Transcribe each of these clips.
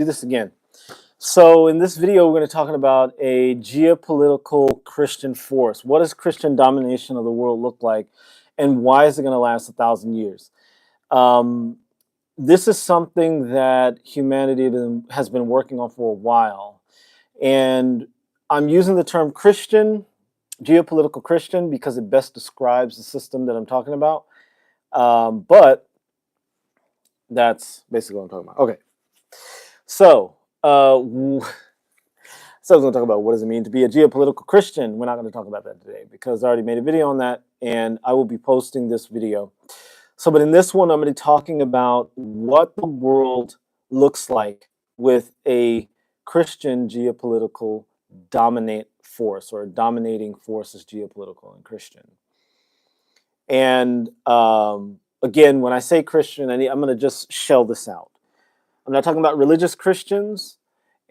Do this again. So in this video, we're going to talk about a geopolitical Christian force. What does Christian domination of the world look like, and why is it going to last 1,000 years? This is something that humanity has been working on for a while, and I'm using the term Christian, geopolitical Christian, because it best describes the system that I'm talking about. But that's basically what I'm talking about. Okay. So I was going to talk about what does it mean to be a geopolitical Christian. We're not going to talk about that today because I already made a video on that, and I will be posting this video. So, but in this one, I'm going to be talking about what the world looks like with a Christian geopolitical dominate force, or dominating force is geopolitical and Christian. And again, when I say Christian, I'm going to just shell this out. I'm not talking about religious Christians,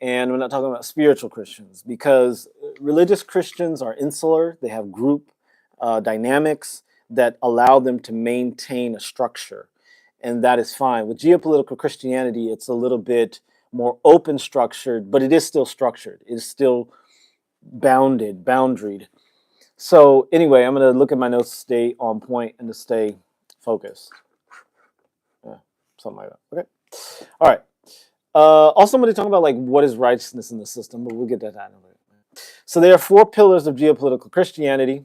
and we're not talking about spiritual Christians, because religious Christians are insular. They have group dynamics that allow them to maintain a structure, and that is fine. With geopolitical Christianity, it's a little bit more open structured, but it is still structured. It is still boundaried. So anyway, I'm going to look at my notes to stay on point and to stay focused. Yeah, something like that. Okay. All right. Also, I'm going to talk about what is righteousness in the system, but we'll get to that in a minute. So there are 4 pillars of geopolitical Christianity.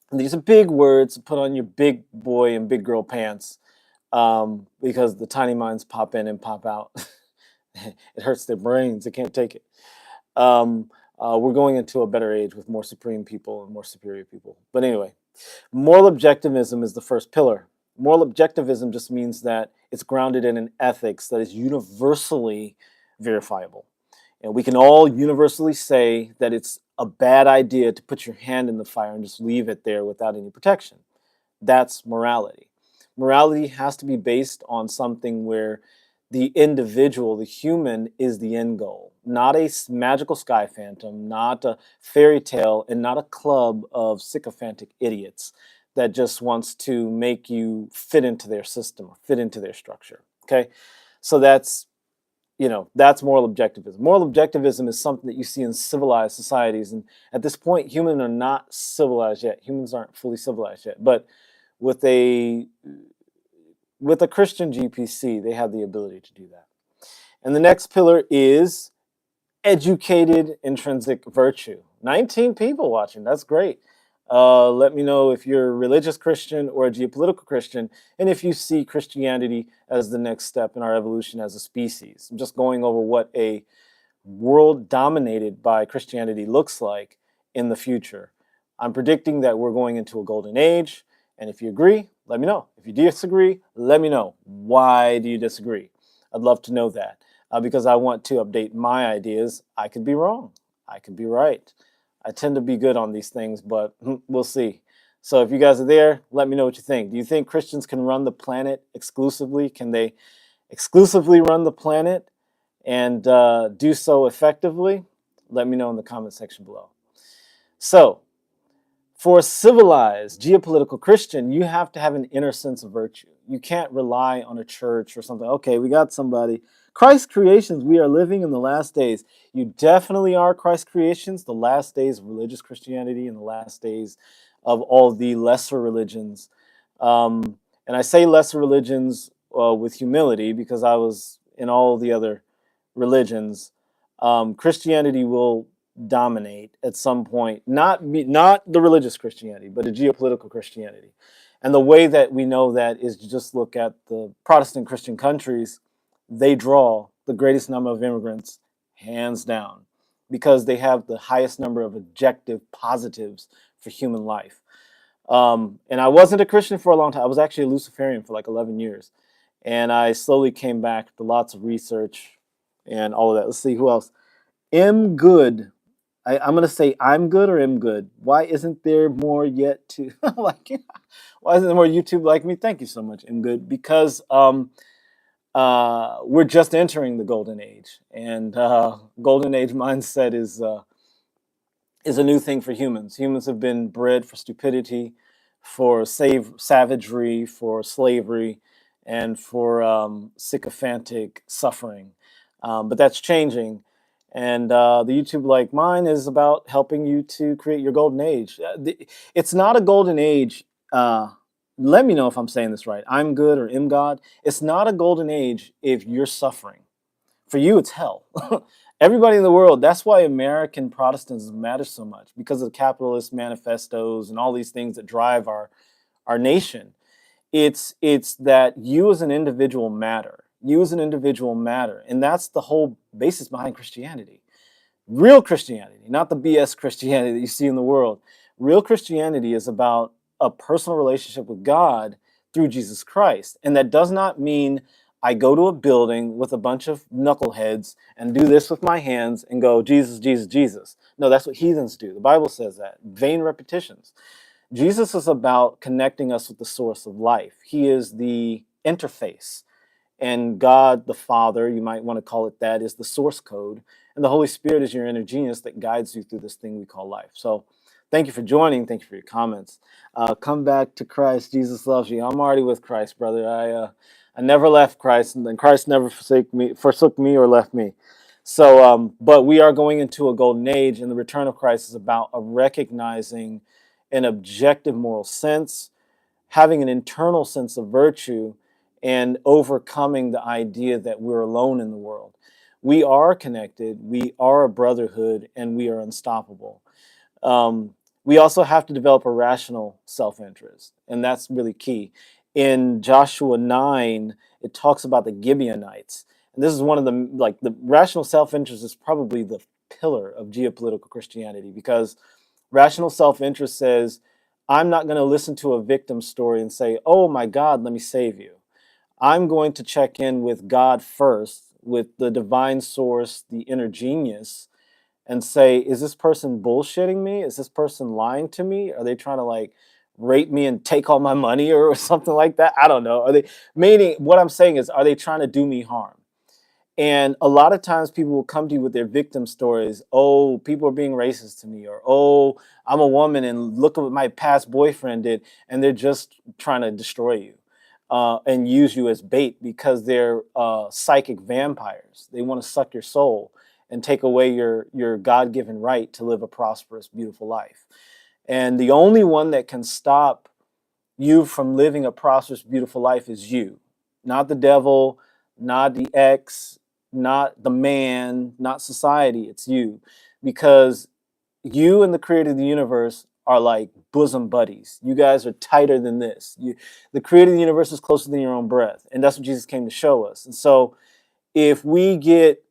And these are big words to put on your big boy and big girl pants, because the tiny minds pop in and pop out. It hurts their brains. They can't take it. We're going into a better age with more supreme people and more superior people. But anyway, moral objectivism is the first pillar. Moral objectivism just means that it's grounded in an ethics that is universally verifiable. And we can all universally say that it's a bad idea to put your hand in the fire and just leave it there without any protection. That's morality. Morality has to be based on something where the individual, the human, is the end goal. Not a magical sky phantom, not a fairy tale, and not a club of sycophantic idiots that just wants to make you fit into their system or fit into their structure. Okay, so that's moral objectivism. Moral objectivism is something that you see in civilized societies, and at this point, humans are not civilized yet. Humans aren't fully civilized yet, but with a Christian GPC, they have the ability to do that. And the next pillar is educated intrinsic virtue. 19 people watching. That's great. Let me know if you're a religious Christian or a geopolitical Christian, and if you see Christianity as the next step in our evolution as a species. I'm just going over what a world dominated by Christianity looks like in the future. I'm predicting that we're going into a golden age, and if you agree, let me know. If you disagree, let me know. Why do you disagree? I'd love to know that, because I want to update my ideas. I could be wrong. I could be right. I tend to be good on these things, but we'll see. So if you guys are there, let me know what you think. Do you think Christians can run the planet exclusively? Can they exclusively run the planet and do so effectively? Let me know in the comment section below. So for a civilized geopolitical Christian, you have to have an inner sense of virtue. You can't rely on a church or something. Okay, we got somebody. Christ creations, we are living in the last days. You definitely are Christ creations, the last days of religious Christianity and the last days of all the lesser religions. And I say lesser religions with humility, because I was in all the other religions. Christianity will dominate at some point, not the religious Christianity, but a geopolitical Christianity. And the way that we know that is to just look at the Protestant Christian countries. They draw the greatest number of immigrants, hands down, because they have the highest number of objective positives for human life. And I wasn't a Christian for a long time. I was actually a Luciferian for like 11 years. And I slowly came back to lots of research and all of that. Let's see, who else? M. Good. I'm going to say I'm good or M. Good. Why isn't there more yet to like? Why isn't there more YouTube like me? Thank you so much, M. Good. Because we're just entering the golden age, and golden age mindset is a new thing for humans. Humans have been bred for stupidity, for savagery, for slavery, and for sycophantic suffering. But that's changing. And the YouTube like mine is about helping you to create your golden age. It's not a golden age. Let me know if I'm saying this right. I'm good or am God. It's not a golden age if you're suffering. For you, it's hell. Everybody in the world, that's why American Protestantism matters so much, because of the capitalist manifestos and all these things that drive our nation. It's that you as an individual matter. You as an individual matter. And that's the whole basis behind Christianity. Real Christianity, not the BS Christianity that you see in the world. Real Christianity is about a personal relationship with God through Jesus Christ. And that does not mean I go to a building with a bunch of knuckleheads and do this with my hands and go, Jesus, Jesus, Jesus. No, that's what heathens do. The Bible says that. Vain repetitions. Jesus is about connecting us with the source of life. He is the interface. And God, the Father, you might want to call it that, is the source code. And the Holy Spirit is your inner genius that guides you through this thing we call life. So thank you for joining. Thank you for your comments. Come back to Christ. Jesus loves you. I'm already with Christ, brother. I never left Christ, and then Christ never forsook me or left me. So, but we are going into a golden age, and the return of Christ is about a recognizing an objective moral sense, having an internal sense of virtue, and overcoming the idea that we're alone in the world. We are connected, we are a brotherhood, and we are unstoppable. We also have to develop a rational self-interest, and that's really key. In Joshua 9, it talks about the Gibeonites. And this is one of the rational self-interest is probably the pillar of geopolitical Christianity, because rational self-interest says, I'm not going to listen to a victim story and say, oh my God, let me save you. I'm going to check in with God first, with the divine source, the inner genius, and say, is this person bullshitting me? Is this person lying to me? Are they trying to like rape me and take all my money or something like that? I don't know. Are they, meaning what I'm saying is, are they trying to do me harm? And a lot of times people will come to you with their victim stories. Oh, people are being racist to me, or oh, I'm a woman and look at what my past boyfriend did. And they're just trying to destroy you and use you as bait, because they're psychic vampires. They want to suck your soul and take away your God-given right to live a prosperous, beautiful life. And the only one that can stop you from living a prosperous, beautiful life is you, not the devil, not the ex, not the man, not society. It's you, because you and the creator of the universe are like bosom buddies. You guys are tighter than this. The creator of the universe is closer than your own breath. And that's what Jesus came to show us. And so if we get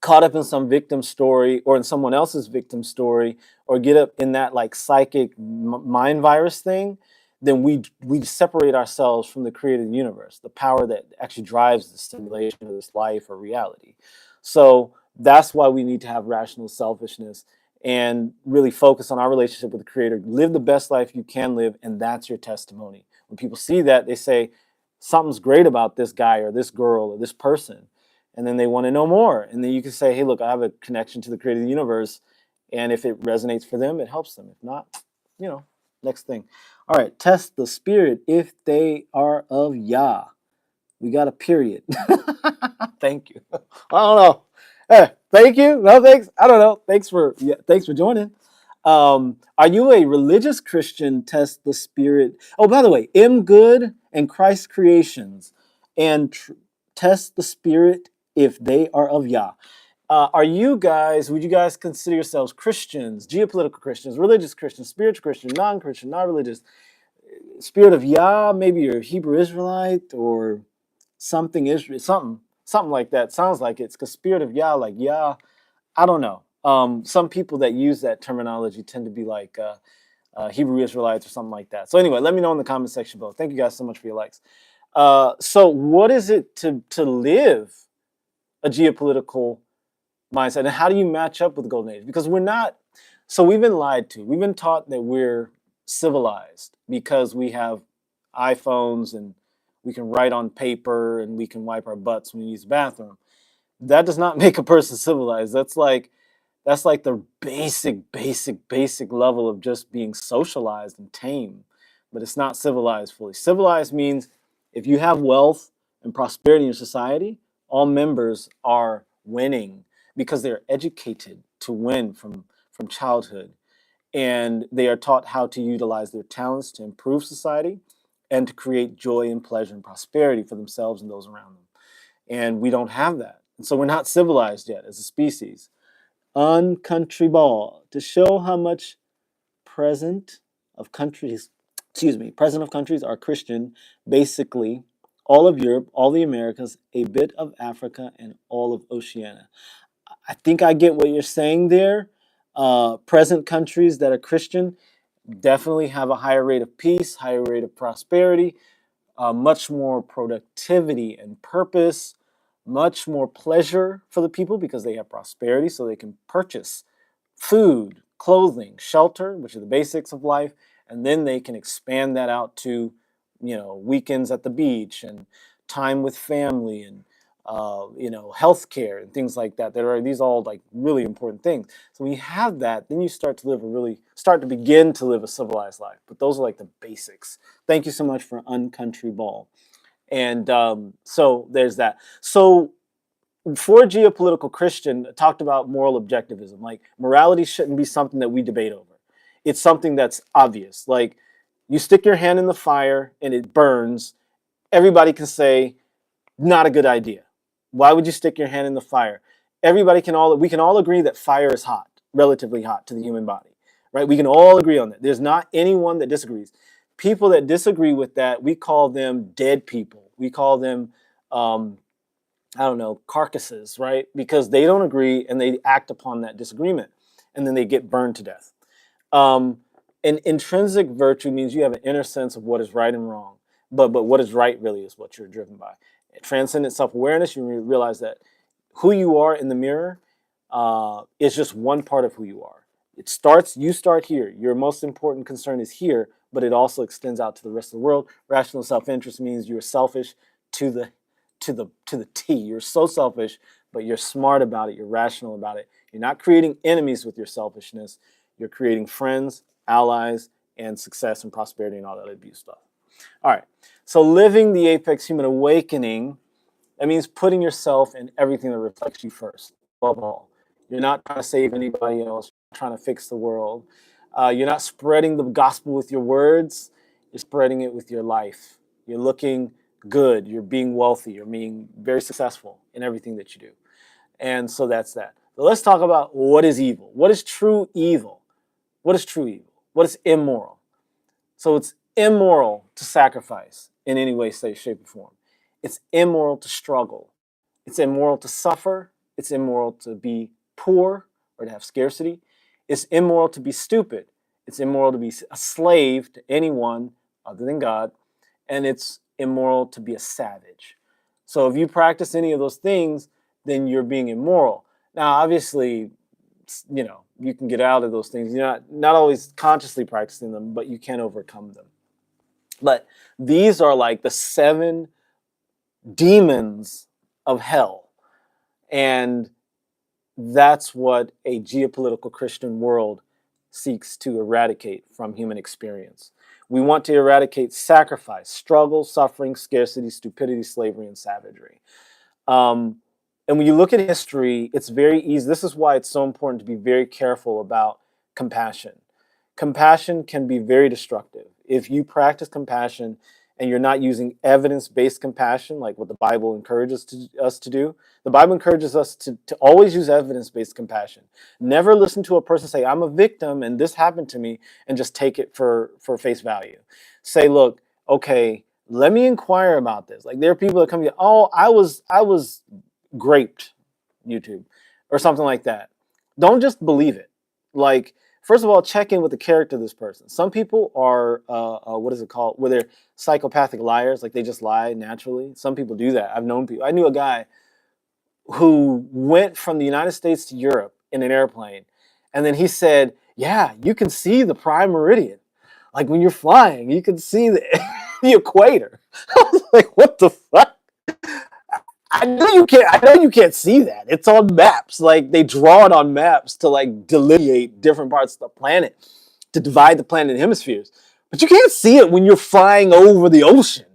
caught up in some victim story or in someone else's victim story, or get up in that like psychic mind virus thing, then we separate ourselves from the creator of the universe, the power that actually drives the stimulation of this life or reality. So that's why we need to have rational selfishness and really focus on our relationship with the creator. Live the best life you can live, and that's your testimony. When people see that, they say, something's great about this guy or this girl or this person. And then they want to know more. And then you can say, hey, look, I have a connection to the creator of the universe. And if it resonates for them, it helps them. If not, next thing. All right, test the spirit if they are of Yah. We got a period. Thank you. I don't know. Thank you. No thanks. I don't know. Thanks for joining. Are you a religious Christian? Test the spirit. Oh, by the way, M Good and Christ Creations and test the spirit if they are of Yah. Would you guys consider yourselves Christians, geopolitical Christians, religious Christians, spiritual Christian, non-Christian, not religious, spirit of Yah? Maybe you're a Hebrew Israelite or something Israel, something like that. Sounds like it's because spirit of Yah, like Yah. I don't know. Some people that use that terminology tend to be like Hebrew Israelites or something like that. So anyway, let me know in the comment section below. Thank you guys so much for your likes. So what is it to live a geopolitical mindset, and how do you match up with the golden age? Because we're not. So we've been lied to. We've been taught that we're civilized because we have iPhones and we can write on paper and we can wipe our butts when we use the bathroom. That does not make a person civilized. That's like the basic level of just being socialized and tame, but it's not civilized fully. Civilized means if you have wealth and prosperity in your society, All members are winning because they're educated to win from childhood. And they are taught how to utilize their talents to improve society and to create joy and pleasure and prosperity for themselves and those around them. And we don't have that. And so we're not civilized yet as a species. Uncountry ball to show how much present of countries, present of countries are Christian, basically all of Europe, all the Americas, a bit of Africa, and all of Oceania. I think I get what you're saying there. Present countries that are Christian definitely have a higher rate of peace, higher rate of prosperity, much more productivity and purpose, much more pleasure for the people because they have prosperity, so they can purchase food, clothing, shelter, which are the basics of life, and then they can expand that out to, weekends at the beach and time with family and healthcare and things like that. These all like really important things. So when you have that, then you start to begin to live a civilized life. But those are like the basics. Thank you so much for Uncountry Ball. And so there's that. So for geopolitical Christian, talked about moral objectivism. Like morality shouldn't be something that we debate over. It's something that's obvious. Like you stick your hand in the fire and it burns. Everybody can say, not a good idea. Why would you stick your hand in the fire? We can all agree that fire is hot, relatively hot to the human body, right? We can all agree on that. There's not anyone that disagrees. People that disagree with that, we call them dead people. We call them, carcasses, right? Because they don't agree and they act upon that disagreement and then they get burned to death. And intrinsic virtue means you have an inner sense of what is right and wrong, but what is right really is what you're driven by. Transcendent self-awareness, you realize that who you are in the mirror is just one part of who you are. You start here. Your most important concern is here, but it also extends out to the rest of the world. Rational self-interest means you're selfish to the T. You're so selfish, but you're smart about it. You're rational about it. You're not creating enemies with your selfishness. You're creating friends, allies, and success and prosperity and all that abuse stuff. All right. So living the apex human awakening, that means putting yourself in everything that reflects you first, above all. You're not trying to save anybody else. You're trying to fix the world. You're not spreading the gospel with your words. You're spreading it with your life. You're looking good. You're being wealthy. You're being very successful in everything that you do. And so that's that. So let's talk about what is evil. What is true evil? What is true evil? What is immoral? So it's immoral to sacrifice in any way, shape, or form. It's immoral to struggle. It's immoral to suffer. It's immoral to be poor or to have scarcity. It's immoral to be stupid. It's immoral to be a slave to anyone other than God. And it's immoral to be a savage. So if you practice any of those things, then you're being immoral. Now, obviously, you can get out of those things. You're not always consciously practicing them, but you can overcome them. But these are like the 7 demons of hell. And that's what a geopolitical Christian world seeks to eradicate from human experience. We want to eradicate sacrifice, struggle, suffering, scarcity, stupidity, slavery, and savagery. And when you look at history, it's very easy. This is why it's so important to be very careful about compassion. Compassion can be very destructive. If you practice compassion and you're not using evidence-based compassion, like what the Bible encourages us to do, the Bible encourages us to always use evidence-based compassion. Never listen to a person say, I'm a victim and this happened to me, and just take it for face value. Say, look, okay, let me inquire about this. Like there are people that come to you, oh, I was graped, YouTube, or something like that. Don't just believe it. Like, first of all, check in with the character of this person. Some people are, what is it called? Where they're psychopathic liars, like they just lie naturally. Some people do that. I've known people. I knew a guy who went from the United States to Europe in an airplane. And then he said, yeah, you can see the prime meridian. Like when you're flying, you can see the, the equator. I was like, what the fuck? I know you can't see that. It's on maps. Like they draw it on maps to like delineate different parts of the planet, to divide the planet in hemispheres. But you can't see it when you're flying over the ocean.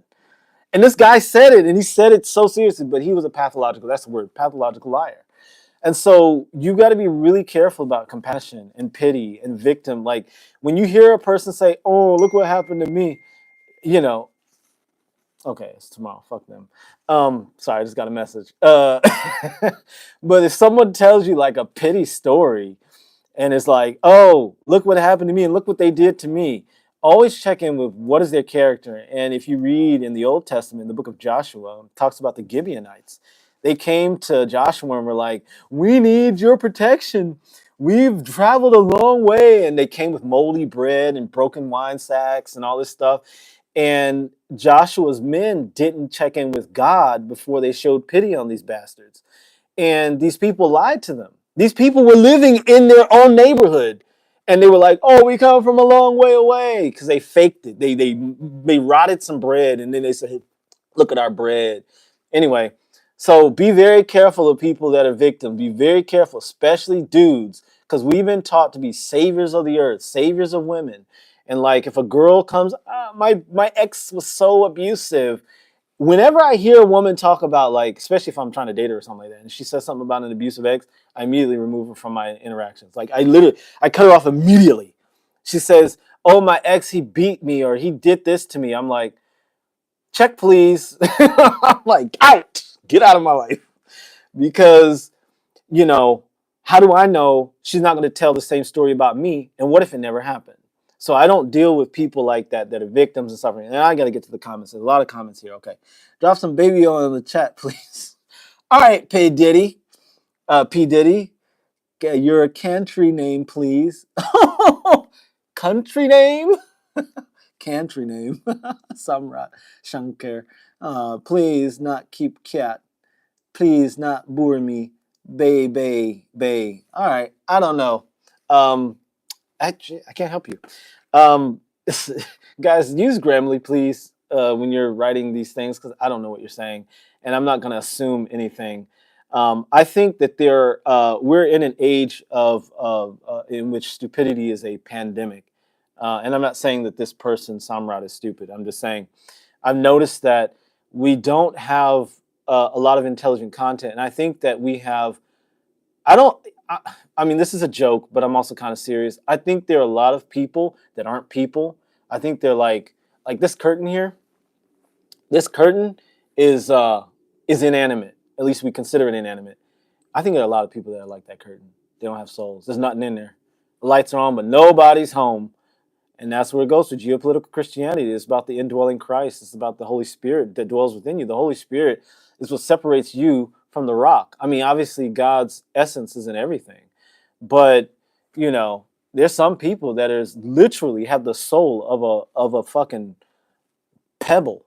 And this guy said it, and he said it so seriously, but he was a pathological, that's the word, pathological liar. And so you got to be really careful about compassion and pity and victim. Like when you hear a person say, "Oh, look what happened to me," you know, okay, it's tomorrow. Fuck them. Sorry, I just got a message. But if someone tells you like a pity story, and it's like, "Oh, look what happened to me, and look what they did to me," always check in with what is their character. And if you read in the Old Testament, the book of Joshua, it talks about the Gibeonites. They came to Joshua and were like, "We need your protection. We've traveled a long way," and they came with moldy bread and broken wine sacks and all this stuff. And Joshua's men didn't check in with God before they showed pity on these bastards. And these people lied to them. These people were living in their own neighborhood. And they were like, "Oh, we come from a long way away," because they faked it. They rotted some bread, and then they said, "Hey, look at our bread." Anyway, so be very careful of people that are victims. Be very careful, especially dudes, because we've been taught to be saviors of the earth, saviors of women. And like if a girl comes, my ex was so abusive. Whenever I hear a woman talk about, like, especially if I'm trying to date her or something like that, and she says something about an abusive ex, I immediately remove her from my interactions. Like I cut her off immediately. She says, "Oh, my ex, he beat me or he did this to me." I'm like, "Check, please." I'm like, out, get out of my life. Because, you know, how do I know she's not going to tell the same story about me? And what if it never happened? So I don't deal with people like that that are victims and suffering. And I got to get to the comments. There's a lot of comments here. Okay. Drop some baby oil in the chat, please. All right, P. Diddy. P. Diddy. Your country name, please. Country name? Country name. Samrat Shankar. Please not keep cat. Please not bore me. Bay. All right. I don't know. Actually, I can't help you. Um, guys, use Grammarly, please, when you're writing these things, because I don't know what you're saying, and I'm not going to assume anything. I think that we're in an age in which stupidity is a pandemic, and I'm not saying that this person Samrat is stupid. I'm just saying I've noticed that we don't have a lot of intelligent content, and I think that we have. I don't. I mean, this is a joke, but I'm also kind of serious. I think there are a lot of people that aren't people. I think they're like this curtain here. This curtain is inanimate. At least we consider it inanimate. I think there are a lot of people that are like that curtain. They don't have souls. There's nothing in there. The lights are on, but nobody's home. And that's where it goes to geopolitical Christianity. It's about the indwelling Christ. It's about the Holy Spirit that dwells within you. The Holy Spirit is what separates you from the rock. I mean, obviously, God's essence is in everything. But, you know, there's some people that is literally have the soul of a fucking pebble.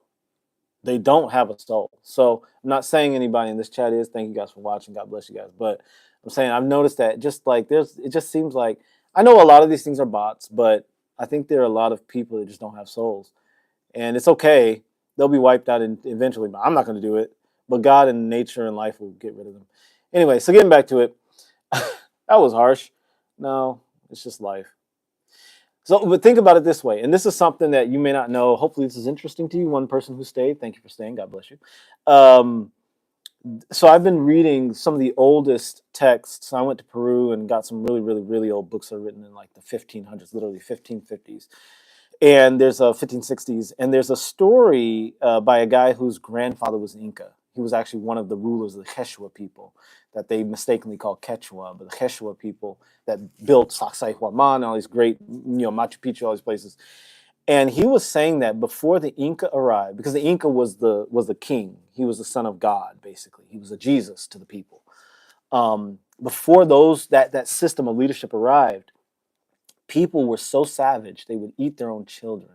They don't have a soul. So I'm not saying anybody in this chat is. Thank you guys for watching. God bless you guys. But I'm saying I've noticed that just like it just seems like I know a lot of these things are bots, but I think there are a lot of people that just don't have souls. And it's okay. They'll be wiped out eventually, but I'm not going to do it. But God and nature and life will get rid of them. Anyway, so getting back to it. That was harsh. No, it's just life. So, but think about it this way, and this is something that you may not know. Hopefully, this is interesting to you. One person who stayed, thank you for staying. God bless you. So, I've been reading some of the oldest texts. I went to Peru and got some really, really, really old books that are written in like the 1500s, literally 1550s. And there's a 1560s, and there's a story by a guy whose grandfather was an Inca. He was actually one of the rulers of the Quechua people that they mistakenly call Quechua, but the Quechua people that built Sacsayhuaman, all these great, Machu Picchu, all these places. And he was saying that before the Inca arrived, because the Inca was the king, he was the son of God, basically. He was a Jesus to the people. Before that system of leadership arrived, people were so savage they would eat their own children.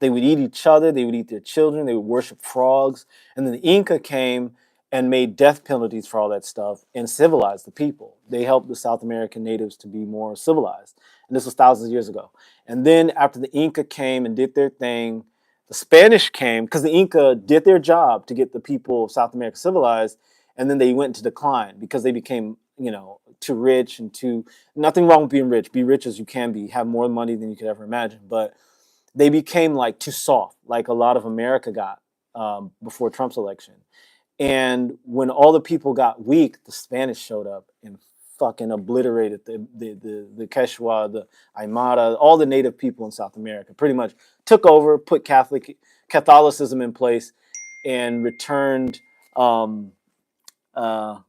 They would eat each other, they would eat their children, they would worship frogs. And then the Inca came and made death penalties for all that stuff and civilized the people. They helped the South American natives to be more civilized. And this was thousands of years ago. And then after the Inca came and did their thing, the Spanish came because the Inca did their job to get the people of South America civilized. And then they went into decline because they became, too rich and nothing wrong with being rich. Be rich as you can be, have more money than you could ever imagine. But they became like too soft, like a lot of America got. before Trump's election. And when all the people got weak, the Spanish showed up and fucking obliterated the Quechua, the Aymara, all the native people in South America. Pretty much took over, put Catholicism in place, and returned. Oh my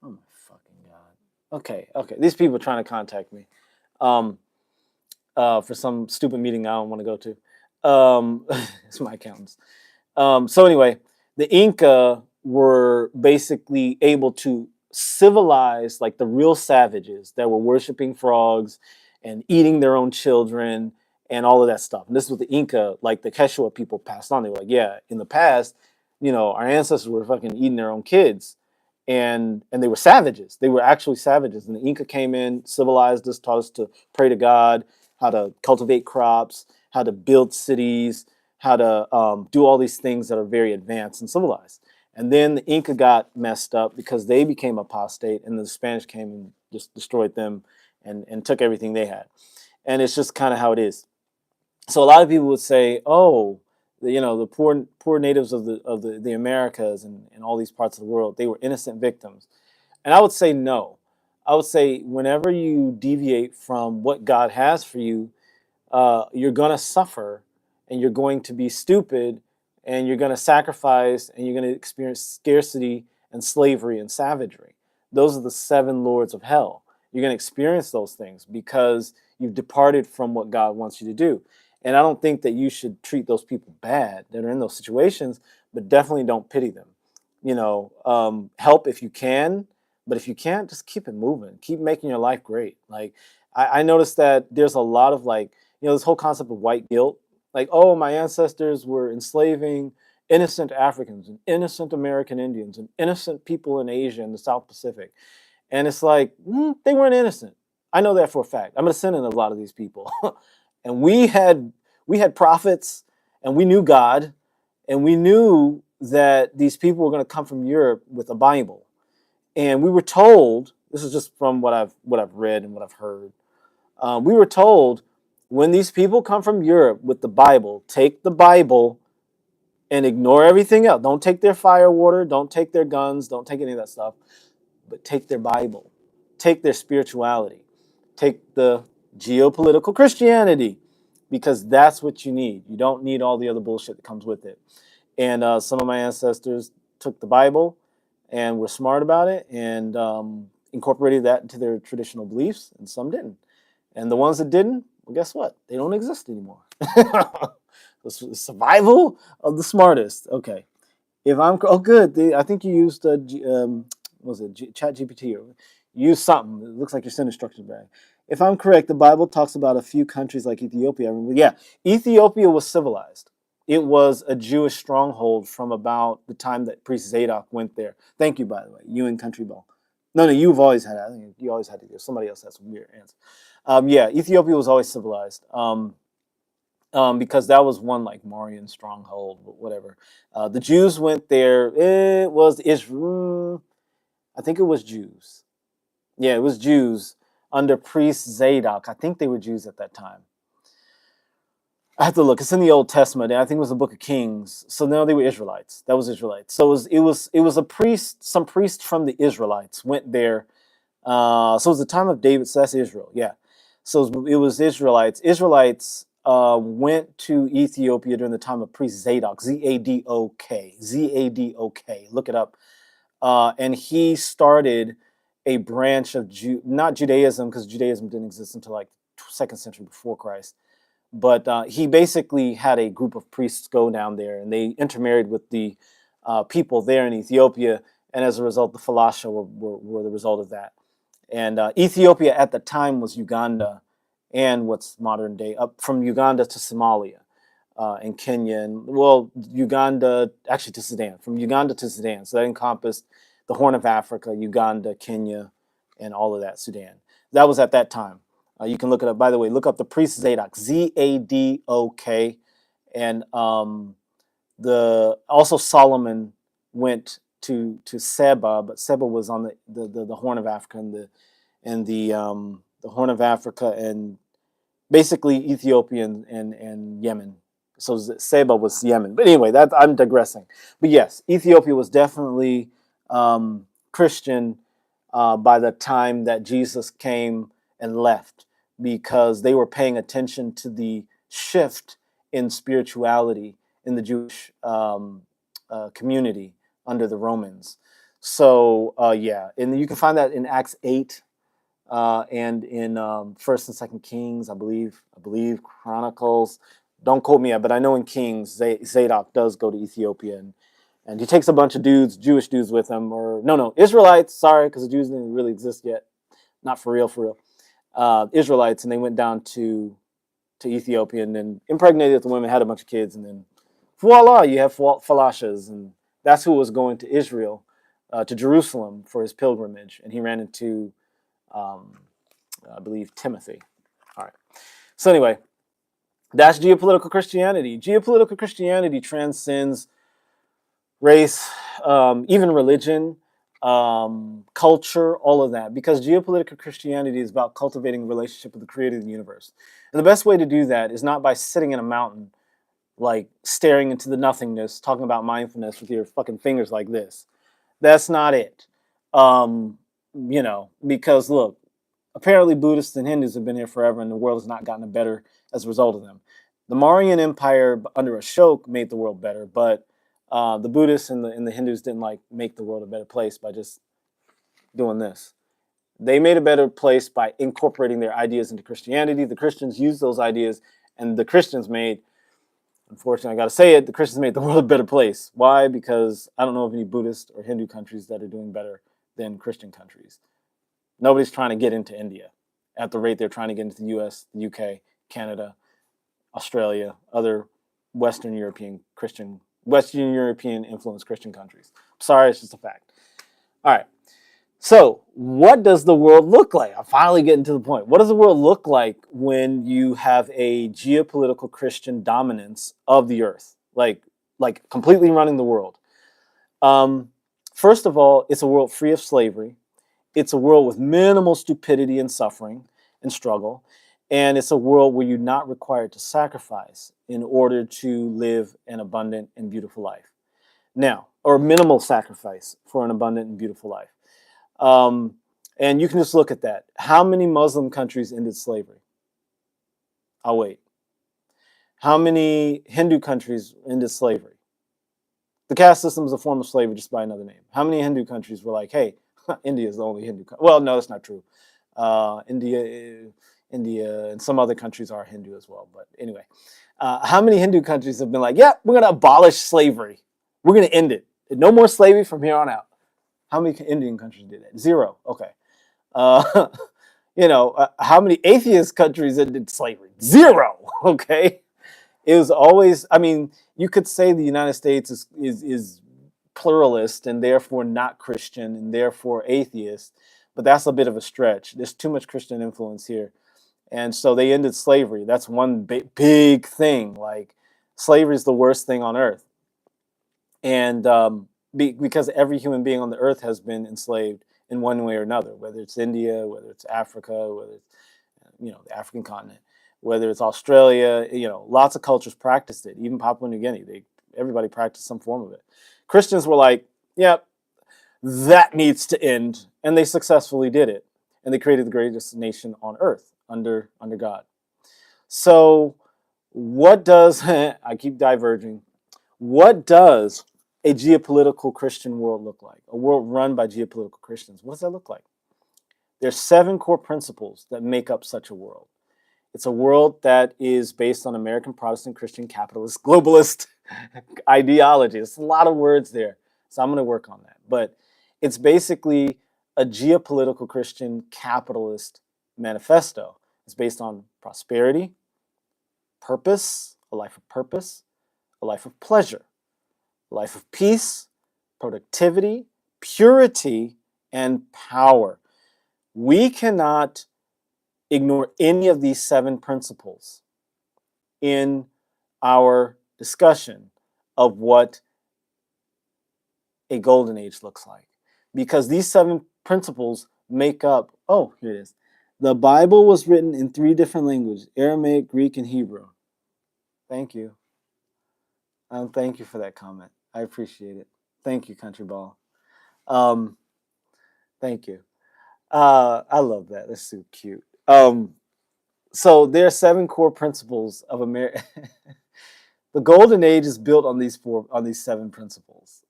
fucking god. Okay. These people are trying to contact me for some stupid meeting I don't want to go to. It's my accountants. So anyway, the Inca were basically able to civilize like the real savages that were worshiping frogs and eating their own children and all of that stuff. And this is what the Inca, like the Quechua people, passed on. They were like, yeah, in the past, our ancestors were fucking eating their own kids, and they were savages. They were actually savages. And the Inca came in, civilized us, taught us to pray to God, how to cultivate crops, how to build cities, how to do all these things that are very advanced and civilized. And then the Inca got messed up because they became apostate, and the Spanish came and just destroyed them and took everything they had. And it's just kind of how it is. So a lot of people would say, oh, the poor natives of the Americas and all these parts of the world, they were innocent victims. And I would say no. I would say whenever you deviate from what God has for you, you're going to suffer, and you're going to be stupid, and you're going to sacrifice, and you're going to experience scarcity and slavery and savagery. Those are the 7 lords of hell. You're going to experience those things because you've departed from what God wants you to do. And I don't think that you should treat those people bad that are in those situations, but definitely don't pity them. Help if you can, but if you can't, just keep it moving. Keep making your life great. Like, I noticed that there's a lot of this whole concept of white guilt. Like, oh, my ancestors were enslaving innocent Africans and innocent American Indians and innocent people in Asia and the South Pacific. And it's like, they weren't innocent. I know that for a fact. I'm a descendant in a lot of these people. And we had prophets, and we knew God, and we knew that these people were going to come from Europe with a Bible. And we were told, this is just from what I've read and what I've heard. We were told, when these people come from Europe with the Bible, take the Bible and ignore everything else. Don't take their fire water. Don't take their guns. Don't take any of that stuff. But take their Bible. Take their spirituality. Take the geopolitical Christianity, because that's what you need. You don't need all the other bullshit that comes with it. And some of my ancestors took the Bible and were smart about it and incorporated that into their traditional beliefs, and some didn't. And the ones that didn't, well, guess what? They don't exist anymore. The survival of the smartest. Okay. Good. I think you used Chat GPT, or you used something. It looks like you're sending instructions back. If I'm correct, the Bible talks about a few countries like Ethiopia. Yeah, Ethiopia was civilized. It was a Jewish stronghold from about the time that priest Zadok went there. Thank you, by the way. You and Country Ball. No, you've always had it. I think you always had to do. Somebody else has some weird answer. Yeah, Ethiopia was always civilized. Because that was one like Mauryan stronghold, whatever. The Jews went there. It was Israel. I think it was Jews. Yeah, it was Jews under priest Zadok. I think they were Jews at that time. I have to look. It's in the Old Testament. I think it was the Book of Kings. So no, they were Israelites. That was Israelites. So it was a priest. Some priest from the Israelites went there. So it was the time of David. So that's Israel. Yeah. So it was Israelites. Israelites went to Ethiopia during the time of priest Zadok. Zadok. Zadok. Look it up. And he started a branch of not Judaism, because Judaism didn't exist until like 2nd century before Christ. But he basically had a group of priests go down there, and they intermarried with the people there in Ethiopia. And as a result, the Falasha were the result of that. And Ethiopia at the time was Uganda and what's modern day, up from Uganda to Somalia and Kenya. And well, Uganda, actually to Sudan, from Uganda to Sudan. So that encompassed the Horn of Africa, Uganda, Kenya, and all of that, Sudan. That was at that time. You can look it up. By the way, look up the priest Zadok, Zadok. And also Solomon went to Seba, but Seba was on the Horn of Africa and the Horn of Africa and basically Ethiopia and Yemen. So Seba was Yemen. But anyway, that I'm digressing. But yes, Ethiopia was definitely Christian by the time that Jesus came and left, because they were paying attention to the shift in spirituality in the Jewish community under the Romans. So yeah, and you can find that in Acts 8 and in First and Second Kings, I believe Chronicles. Don't quote me, but I know in Kings, Zadok does go to Ethiopia, and he takes a bunch of dudes, Jewish dudes with him, or no, Israelites. Sorry, because the Jews didn't really exist yet, not for real, Israelites, and they went down to Ethiopia and then impregnated the women, had a bunch of kids, and then voila, you have Falashas, and that's who was going to Israel, to Jerusalem for his pilgrimage, and he ran into, I believe, Timothy. All right. So anyway, that's geopolitical Christianity. Geopolitical Christianity transcends race, even religion, culture, all of that, because geopolitical Christianity is about cultivating a relationship with the creator of the universe. And the best way to do that is not by sitting in a mountain, like staring into the nothingness, talking about mindfulness with your fucking fingers like this. That's not it. Because look, apparently Buddhists and Hindus have been here forever, and the world has not gotten better as a result of them. The Mauryan Empire under Ashoka made the world better, but the Buddhists and the Hindus didn't make the world a better place by just doing this. They made a better place by incorporating their ideas into Christianity. The Christians used those ideas, and the Christians made, unfortunately, I got to say it, the Christians made the world a better place. Why? Because I don't know of any Buddhist or Hindu countries that are doing better than Christian countries. Nobody's trying to get into India at the rate they're trying to get into the US, the UK, Canada, Australia, other Western European influenced Christian countries. Sorry, it's just a fact. All right. So what does the world look like? I'm finally getting to the point. What does the world look like when you have a geopolitical Christian dominance of the earth? Like completely running the world. First of all, it's a world free of slavery. It's a world with minimal stupidity and suffering and struggle. And it's a world where you're not required to sacrifice in order to live an abundant and beautiful life. Now, or minimal sacrifice for an abundant and beautiful life. And you can just look at that. How many Muslim countries ended slavery? I'll wait. How many Hindu countries ended slavery? The caste system is a form of slavery just by another name. How many Hindu countries were like, hey, India is the only Hindu country? Well, no, that's not true. India and some other countries are Hindu as well. But anyway, how many Hindu countries have been like, yeah, we're going to abolish slavery. We're going to end it. No more slavery from here on out. How many Indian countries did that? 0. Okay. How many atheist countries ended slavery? 0. Okay. It was always, you could say the United States is pluralist and therefore not Christian and therefore atheist, but that's a bit of a stretch. There's too much Christian influence here. And so they ended slavery. That's one big thing. Like, slavery is the worst thing on earth. And because every human being on the earth has been enslaved in one way or another, whether it's India, whether it's Africa, whether it's, the African continent, whether it's Australia, lots of cultures practiced it. Even Papua New Guinea, everybody practiced some form of it. Christians were like, yep, that needs to end. And they successfully did it. And they created the greatest nation on earth under God. So what does, I keep diverging, what does a geopolitical Christian world look like? A world run by geopolitical Christians. What does that look like? There's 7 core principles that make up such a world. It's a world that is based on American Protestant Christian capitalist globalist ideology. There's a lot of words there, so I'm going to work on that. But it's basically a geopolitical Christian capitalist manifesto. It's based on prosperity, purpose, a life of purpose, a life of pleasure, a life of peace, productivity, purity, and power. We cannot ignore any of these 7 principles in our discussion of what a golden age looks like. Because these 7 principles make up, oh, here it is. The Bible was written in 3 different languages, Aramaic, Greek, and Hebrew. Thank you. Thank you for that comment. I appreciate it. Thank you, Country Ball. Um, thank you. I love that. That's so cute. So there are 7 core principles of America. The golden age is built on these 7 principles.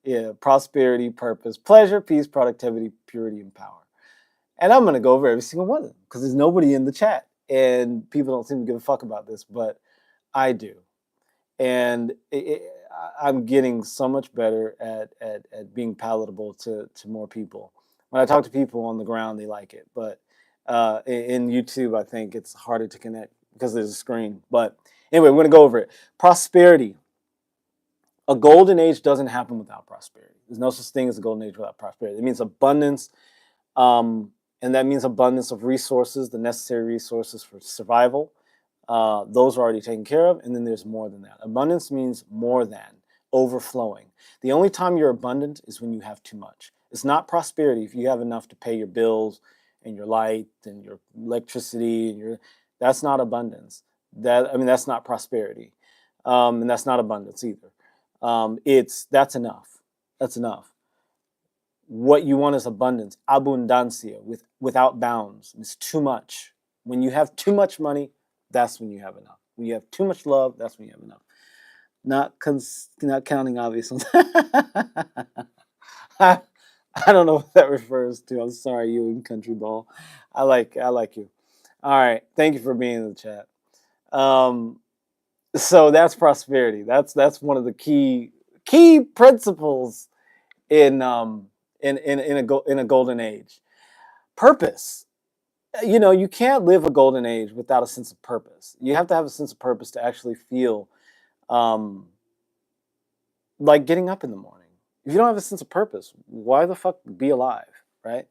Yeah, prosperity, purpose, pleasure, peace, productivity, purity, and power. And I'm going to go over every single one of them because there's nobody in the chat and people don't seem to give a fuck about this, but I do. And I'm getting so much better at being palatable to more people. When I talk to people on the ground, they like it. But in YouTube, I think it's harder to connect because there's a screen. But anyway, we're going to go over it. Prosperity. A golden age doesn't happen without prosperity. There's no such thing as a golden age without prosperity. It means abundance. And that means abundance of resources, the necessary resources for survival. Those are already taken care of, and then there's more than that. Abundance means more than, overflowing. The only time you're abundant is when you have too much. It's not prosperity if you have enough to pay your bills and your light and your electricity. And that's not abundance. That's not prosperity, and that's not abundance either. That's enough. That's enough. What you want is abundance, abundancia, without bounds. It's too much. When you have too much money, that's when you have enough. When you have too much love, that's when you have enough. Not counting obvious ones. I don't know what that refers to. I'm sorry, you and Country Ball. I like you. All right, thank you for being in the chat. So that's prosperity. That's one of the key principles in a golden age. Purpose. You can't live a golden age without a sense of purpose. You have to have a sense of purpose to actually feel like getting up in the morning. If you don't have a sense of purpose, why the fuck be alive, right?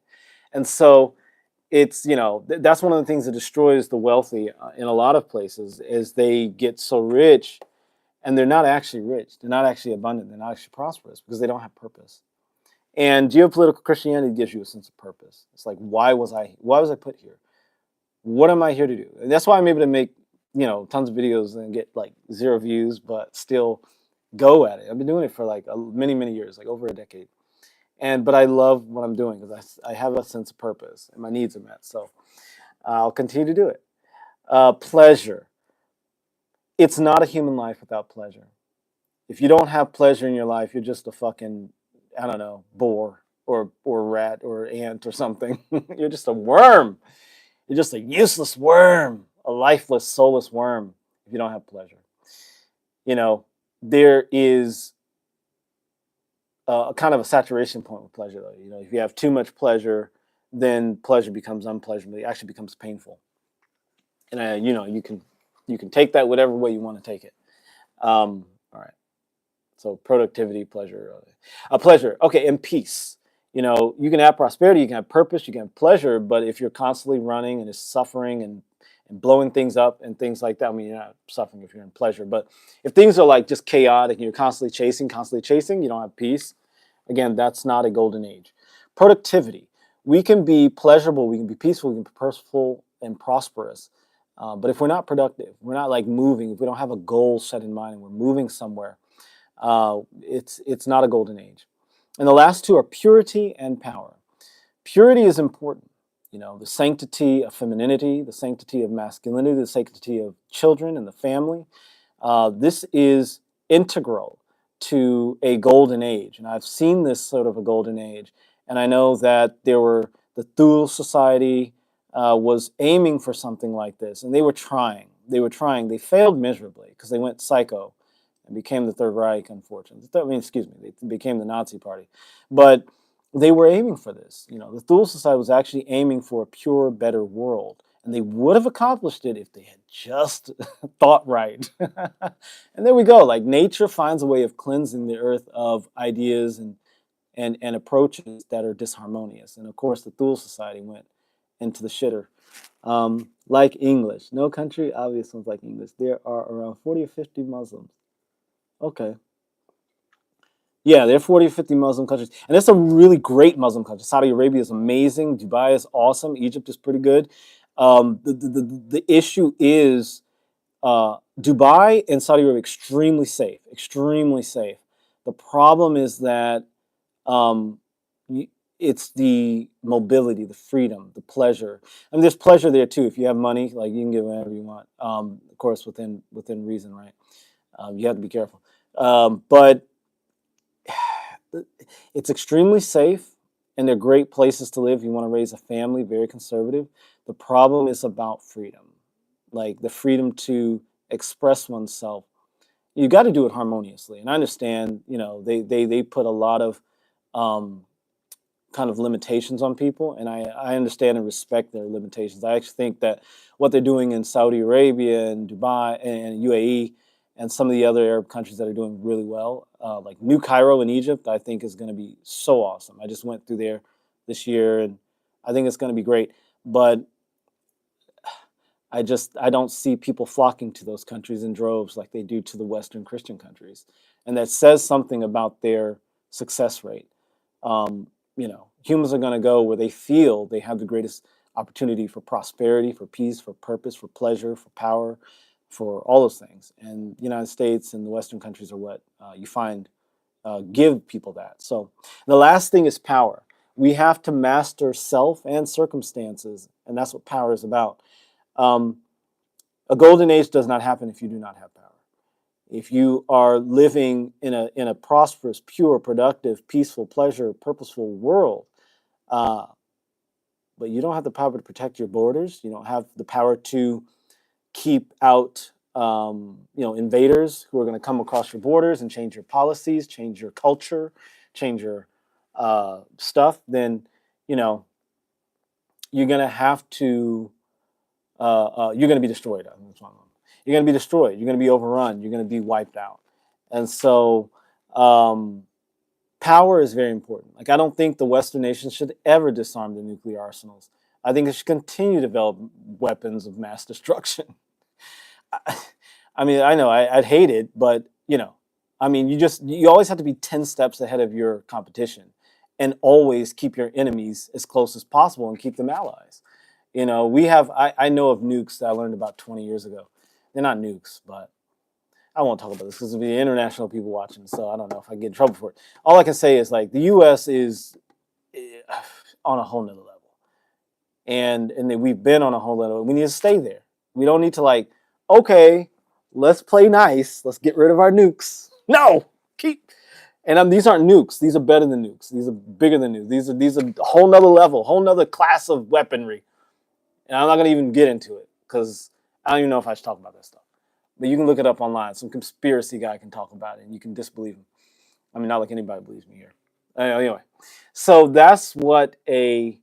And so it's, that's one of the things that destroys the wealthy in a lot of places is they get so rich and they're not actually rich. They're not actually abundant. They're not actually prosperous because they don't have purpose. And geopolitical Christianity gives you a sense of purpose. It's like, why was I put here? What am I here to do? And that's why I'm able to make, tons of videos and get like 0 views, but still go at it. I've been doing it for like many, many years, like over a decade. But I love what I'm doing because I have a sense of purpose and my needs are met. So I'll continue to do it. Pleasure. It's not a human life without pleasure. If you don't have pleasure in your life, you're just a fucking, I don't know, boar or rat or ant or something. You're just a worm. You're just a useless worm, a lifeless, soulless worm if you don't have pleasure. There is a kind of a saturation point with pleasure, though. If you have too much pleasure, then pleasure becomes unpleasurable. It actually becomes painful. And, you can take that whatever way you want to take it. All right. So productivity, pleasure. Pleasure. Okay, and peace. You can have prosperity, you can have purpose, you can have pleasure, but if you're constantly running and just suffering and blowing things up and things like that, you're not suffering if you're in pleasure. But if things are like just chaotic and you're constantly chasing, you don't have peace. Again, that's not a golden age. Productivity. We can be pleasurable, we can be peaceful, we can be purposeful and prosperous. But if we're not productive, we're not like moving, if we don't have a goal set in mind and we're moving somewhere, it's not a golden age. And the last 2 are purity and power. Purity is important. The sanctity of femininity, the sanctity of masculinity, the sanctity of children and the family. This is integral to a golden age. And I've seen this sort of a golden age. And I know that the Thule Society was aiming for something like this. And they were trying. They failed miserably because they went psycho and became the Third Reich, unfortunately. They became the Nazi Party. But they were aiming for this. The Thule Society was actually aiming for a pure, better world. And they would have accomplished it if they had just thought right. And there we go. Like nature finds a way of cleansing the earth of ideas and approaches that are disharmonious. And of course, the Thule Society went into the shitter. Like English. No country, obvious ones like English. There are around 40 or 50 Muslims. Okay. Yeah, there are 40 or 50 Muslim countries. And there's some really great Muslim countries. Saudi Arabia is amazing. Dubai is awesome. Egypt is pretty good. The issue is Dubai and Saudi Arabia, extremely safe, extremely safe. The problem is that um, it's the mobility, the freedom, the pleasure. I mean, there's pleasure there too. If you have money, like you can get whatever you want. Of course, within reason, right? You have to be careful. But it's extremely safe, and they're great places to live. If you want to raise a family, very conservative. The problem is about freedom, like the freedom to express oneself. You got to do it harmoniously. And I understand, they put a lot of um, kind of limitations on people, and I understand and respect their limitations. I actually think that what they're doing in Saudi Arabia and Dubai and UAE and some of the other Arab countries that are doing really well, like New Cairo in Egypt, I think is going to be so awesome. I just went through there this year, and I think it's going to be great. But I don't see people flocking to those countries in droves like they do to the Western Christian countries, and that says something about their success rate. Humans are going to go where they feel they have the greatest opportunity for prosperity, for peace, for purpose, for pleasure, for power, for all those things. And the United States and the Western countries are what you find give people that. So the last thing is power. We have to master self and circumstances, and that's what power is about. Um, a golden age does not happen if you do not have power. If you are living in a prosperous, pure, productive, peaceful, pleasure, purposeful world, uh, but you don't have the power to protect your borders, you don't have the power to keep out invaders who are going to come across your borders and change your policies, change your culture, change your stuff, then you know you're going to have to you're going to be destroyed. You're going to be destroyed. You're going to be overrun. You're going to be wiped out. And so power is very important. Like, I don't think the Western nations should ever disarm their nuclear arsenals. I think they should continue to develop weapons of mass destruction. I mean, I know I'd hate it, but I mean, you always have to be 10 steps ahead of your competition, and always keep your enemies as close as possible and keep them allies. I know of nukes that I learned about 20 years ago. They're not nukes, but I won't talk about this because there'll be international people watching, so I don't know if I get in trouble for it. All I can say is, like, the U.S. is on a whole nother level. And we've been on a whole level. We need to stay there. We don't need to, okay, let's play nice. Let's get rid of our nukes. No, and these aren't nukes. These are better than nukes. These are bigger than nukes. These are a whole nother level, whole nother class of weaponry. And I'm not going to even get into it because I don't even know if I should talk about that stuff. But you can look it up online. Some conspiracy guy can talk about it, and you can disbelieve him. I mean, not like anybody believes me here. Anyway, so that's what a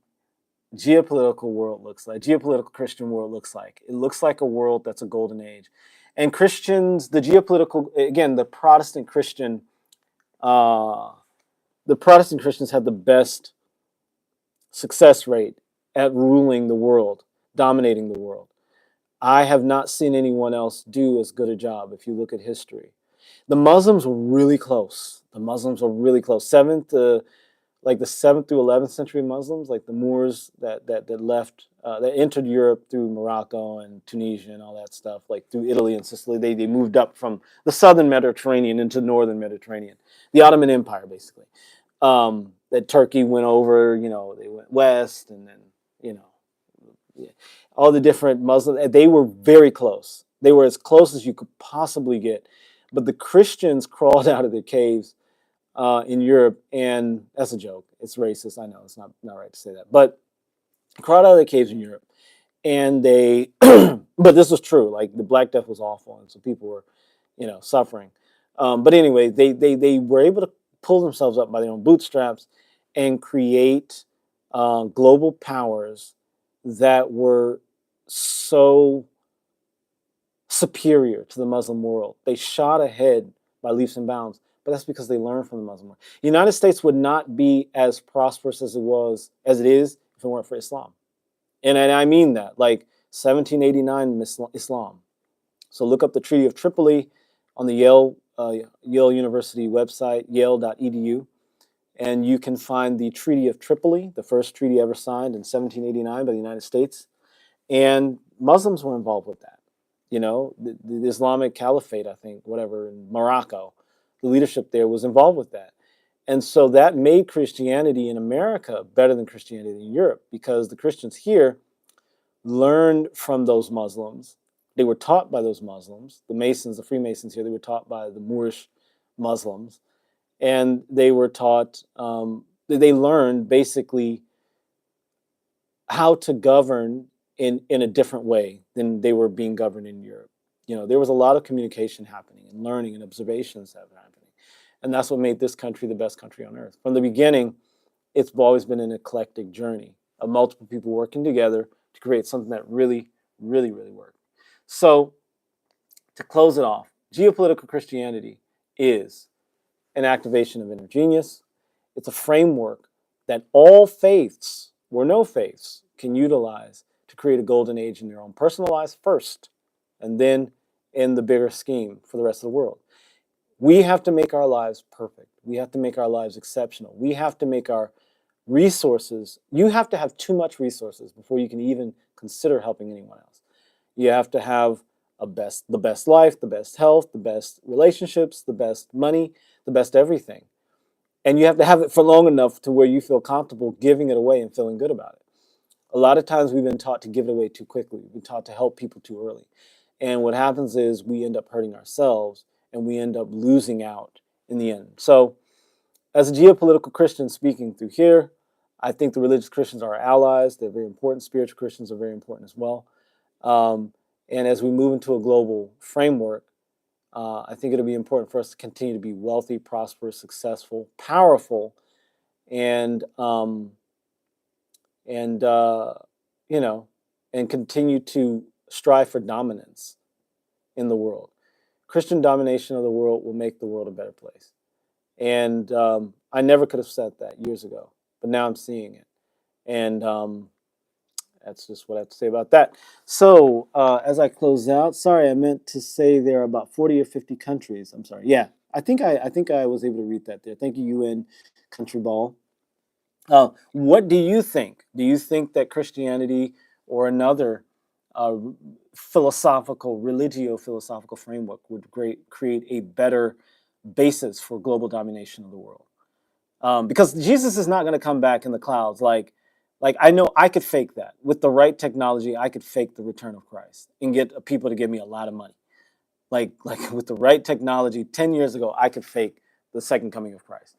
geopolitical world looks like. Geopolitical Christian world looks like. It looks like a world that's a golden age. And Christians, the Protestant Christians have the best success rate at ruling the world, dominating the world. I have not seen anyone else do as good a job if you look at history. The Muslims were really close. The 7th through 11th century Muslims, like the Moors that left, that entered Europe through Morocco and Tunisia and all that stuff, like through Italy and Sicily. They moved up from the southern Mediterranean into northern Mediterranean. The Ottoman Empire, basically. That Turkey went over, they went west, and then, all the different Muslims, they were very close. They were as close as you could possibly get. But the Christians crawled out of their caves in Europe, and that's a joke. It's racist. I know it's not right to say that. But crawled out of their caves in Europe, and they, but this was true. Like, the Black Death was awful, and so people were, suffering. But anyway, they were able to pull themselves up by their own bootstraps and create global powers that were so superior to the Muslim world. They shot ahead by leaps and bounds, but that's because they learned from the Muslim world. The United States would not be as prosperous as it is if it weren't for Islam. And I mean that, like 1789 Islam. So look up the Treaty of Tripoli on the Yale University website, yale.edu, and you can find the Treaty of Tripoli, the first treaty ever signed in 1789 by the United States. And Muslims were involved with that. the Islamic Caliphate, I think, whatever, in Morocco, the leadership there was involved with that. And so that made Christianity in America better than Christianity in Europe, because the Christians here learned from those Muslims. They were taught by those Muslims. The Masons, the Freemasons here, they were taught by the Moorish Muslims. And they were taught, they learned basically how to govern in a different way than they were being governed in Europe. There was a lot of communication happening and learning and observations that were happening. And that's what made this country the best country on earth. From the beginning, it's always been an eclectic journey of multiple people working together to create something that really, really, really worked. So to close it off, geopolitical Christianity is an activation of inner genius. It's a framework that all faiths, or no faiths, can utilize to create a golden age in their own personal lives first, and then in the bigger scheme for the rest of the world. We have to make our lives perfect. We have to make our lives exceptional. We have to make our resources, you have to have too much resources before you can even consider helping anyone else. You have to have the best life, the best health, the best relationships, the best money, the best everything. And you have to have it for long enough to where you feel comfortable giving it away and feeling good about it. A lot of times we've been taught to give it away too quickly. We've been taught to help people too early. And what happens is we end up hurting ourselves and we end up losing out in the end. So as a geopolitical Christian speaking through here, I think the religious Christians are our allies. They're very important. Spiritual Christians are very important as well. And as we move into a global framework, I think it'll be important for us to continue to be wealthy, prosperous, successful, powerful, and continue to strive for dominance in the world. Christian domination of the world will make the world a better place. And I never could have said that years ago, but now I'm seeing it. And that's just what I have to say about that. So as I close out, sorry, I meant to say there are about 40 or 50 countries. I'm sorry. Yeah, I think I was able to read that there. Thank you, UN Country Ball. What do you think? Do you think that Christianity or another religio-philosophical framework would create a better basis for global domination of the world? Because Jesus is not going to come back in the clouds. Like I know I could fake that. With the right technology, I could fake the return of Christ and get people to give me a lot of money. Like with the right technology, 10 years ago, I could fake the second coming of Christ.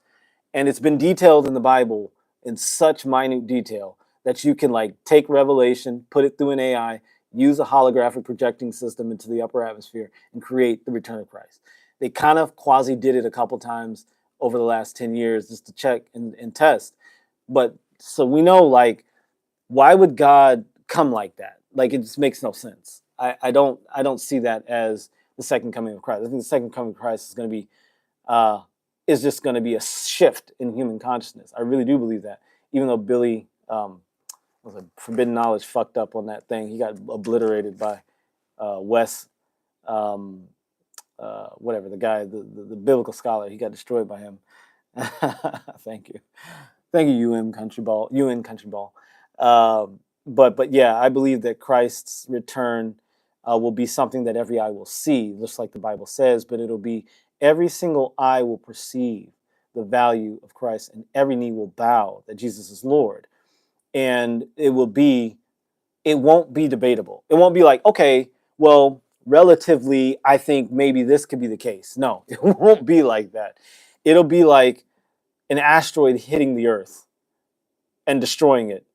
And it's been detailed in the Bible in such minute detail that you can take Revelation, put it through an AI, use a holographic projecting system into the upper atmosphere, and create the return of Christ. They kind of quasi did it a couple times over the last 10 years just to check and test. But so we know, why would God come like that? It just makes no sense. I don't see that as the second coming of Christ. I think the second coming of Christ is going to be just going to be a shift in human consciousness. I really do believe that. Even though Billy was a Forbidden Knowledge fucked up on that thing, he got obliterated by Wes, whatever, the guy, the biblical scholar. He got destroyed by him. Thank you, UN Country Ball. But yeah, I believe that Christ's return will be something that every eye will see, just like the Bible says. But it'll be every single eye will perceive the value of Christ, and every knee will bow that Jesus is Lord. And it won't be debatable. It won't be like, okay, well, relatively, I think maybe this could be the case. No, it won't be like that. It'll be like an asteroid hitting the Earth and destroying it.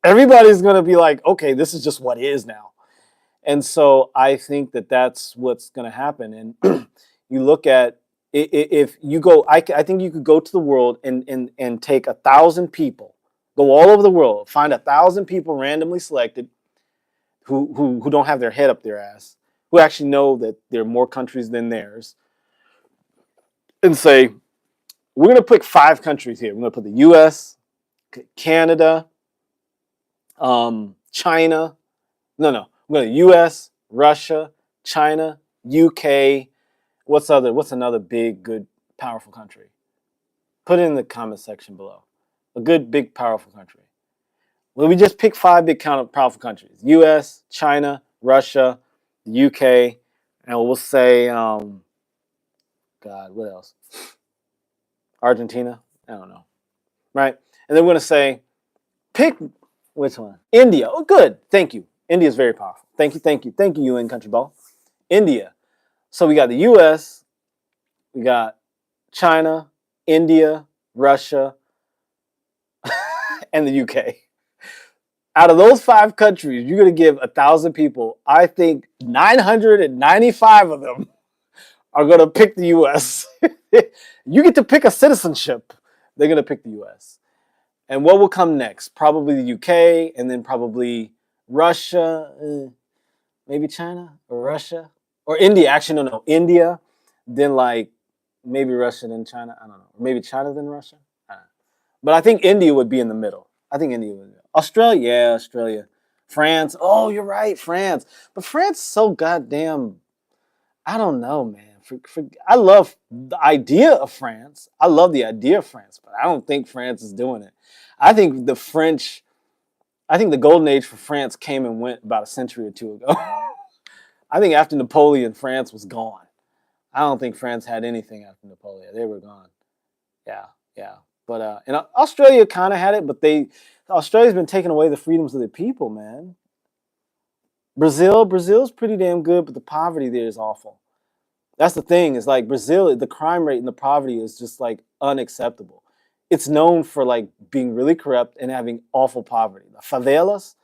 Everybody's going to be like, okay, this is just what is now. And so I think that that's what's going to happen. And you look at, if you go, I think you could go to the world and take 1,000 people, go all over the world, find 1,000 people randomly selected who don't have their head up their ass, who actually know that there are more countries than theirs, and say, we're going to pick 5 countries here. We're going to put the U.S., Canada, China. No. We're going to U.S., Russia, China, UK. What's another big, good, powerful country? Put it in the comment section below. A good, big, powerful country. Well, we just pick 5 big, powerful countries. U.S., China, Russia, the UK, and we'll say, God, what else? Argentina? I don't know. Right? And then we're going to say, pick which one? India. Oh, good. Thank you. India is very powerful. Thank you, thank you. Thank you, UN Country Ball. India. So we got the US, we got China, India, Russia, and the UK. Out of those 5 countries, you're going to give 1,000 people, I think 995 of them are going to pick the US. You get to pick a citizenship. They're going to pick the US. And what will come next? Probably the UK, and then probably Russia, maybe China or Russia or India. Actually, no, India, then like maybe Russia, then China. I don't know. Maybe China, then Russia. I don't know. But I think India would be in the middle. I think India would. Australia, yeah, Australia. France. Oh, you're right, France. But France is so goddamn. I don't know, man. I love the idea of France. I love the idea of France, but I don't think France is doing it. I think the French. I think the golden age for France came and went about a century or two ago. I think after Napoleon, France was gone. I don't think France had anything after Napoleon. They were gone. Yeah, yeah. But and Australia kind of had it, but Australia's been taking away the freedoms of their people, man. Brazil's pretty damn good, but the poverty there is awful. That's the thing. Is like Brazil, the crime rate and the poverty is just like unacceptable. It's known for like being really corrupt and having awful poverty. The favelas,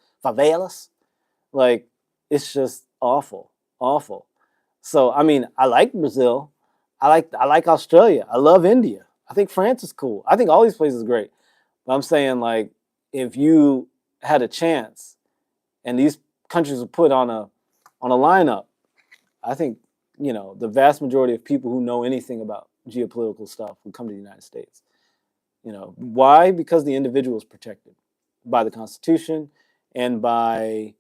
like it's just awful, awful. So I mean, I like Brazil. I like Australia. I love India. I think France is cool. I think all these places are great. But I'm saying like if you had a chance and these countries were put on a lineup, I think the vast majority of people who know anything about geopolitical stuff would come to the United States. Why? Because the individual is protected by the Constitution and by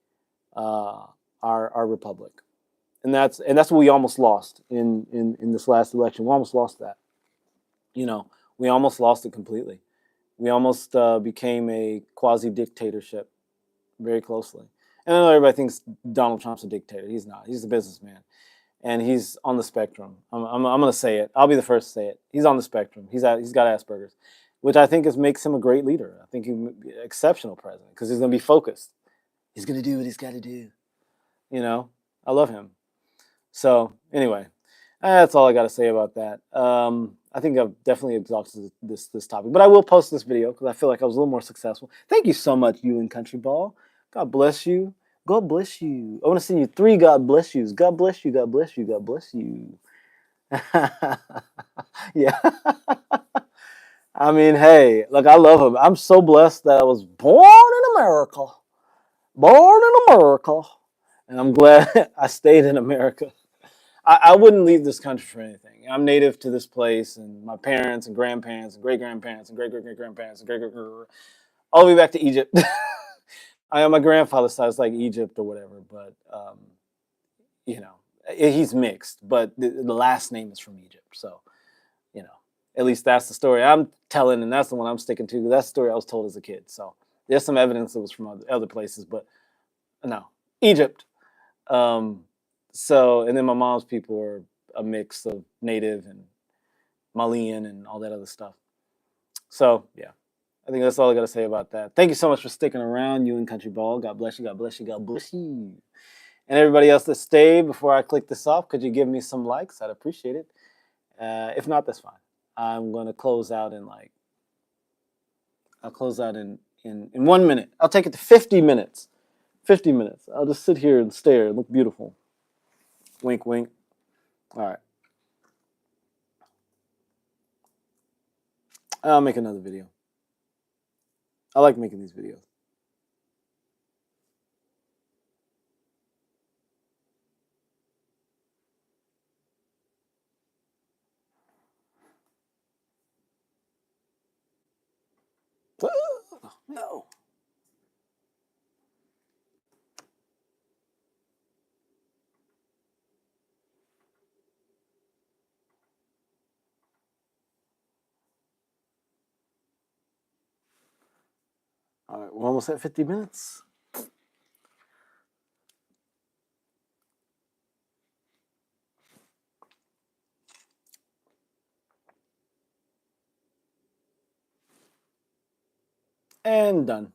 our republic, and that's what we almost lost in this last election. We almost lost that. We almost lost it completely. We almost became a quasi dictatorship very closely. And I know everybody thinks Donald Trump's a dictator. He's not. He's a businessman, and he's on the spectrum. I'm going to say it. I'll be the first to say it. He's on the spectrum. He's got Asperger's, which I think makes him a great leader. I think he's an exceptional president because he's going to be focused. He's going to do what he's got to do. I love him. So anyway, that's all I got to say about that. I think I've definitely exhausted this topic, but I will post this video because I feel like I was a little more successful. Thank you so much, you and Country Ball. God bless you. God bless you. I want to send you 3 God bless yous. God bless you. God bless you. God bless you. Yeah. I mean, hey, look, I love him. I'm so blessed that I was born in America. Born in America. And I'm glad I stayed in America. I wouldn't leave this country for anything. I'm native to this place, and my parents and grandparents and great-grandparents and great-great-great-grandparents and great-great all the way back to Egypt. I on my grandfather's side is like Egypt or whatever, but he's mixed. But the last name is from Egypt, so at least that's the story I'm telling, and that's the one I'm sticking to. That's the story I was told as a kid. So there's some evidence that was from other places, but no, Egypt. And then my mom's people are a mix of native and Malian and all that other stuff. So yeah, I think that's all I got to say about that. Thank you so much for sticking around, you and Country Ball. God bless you. God bless you. God bless you. And everybody else that stayed before I click this off, could you give me some likes? I'd appreciate it. If not, that's fine. I'm going to close out in I'll close out in 1 minute. I'll take it to 50 minutes. 50 minutes. I'll just sit here and stare and look beautiful. Wink, wink. All right. I'll make another video. I like making these videos. No. All right, we're almost at 50 minutes. and done.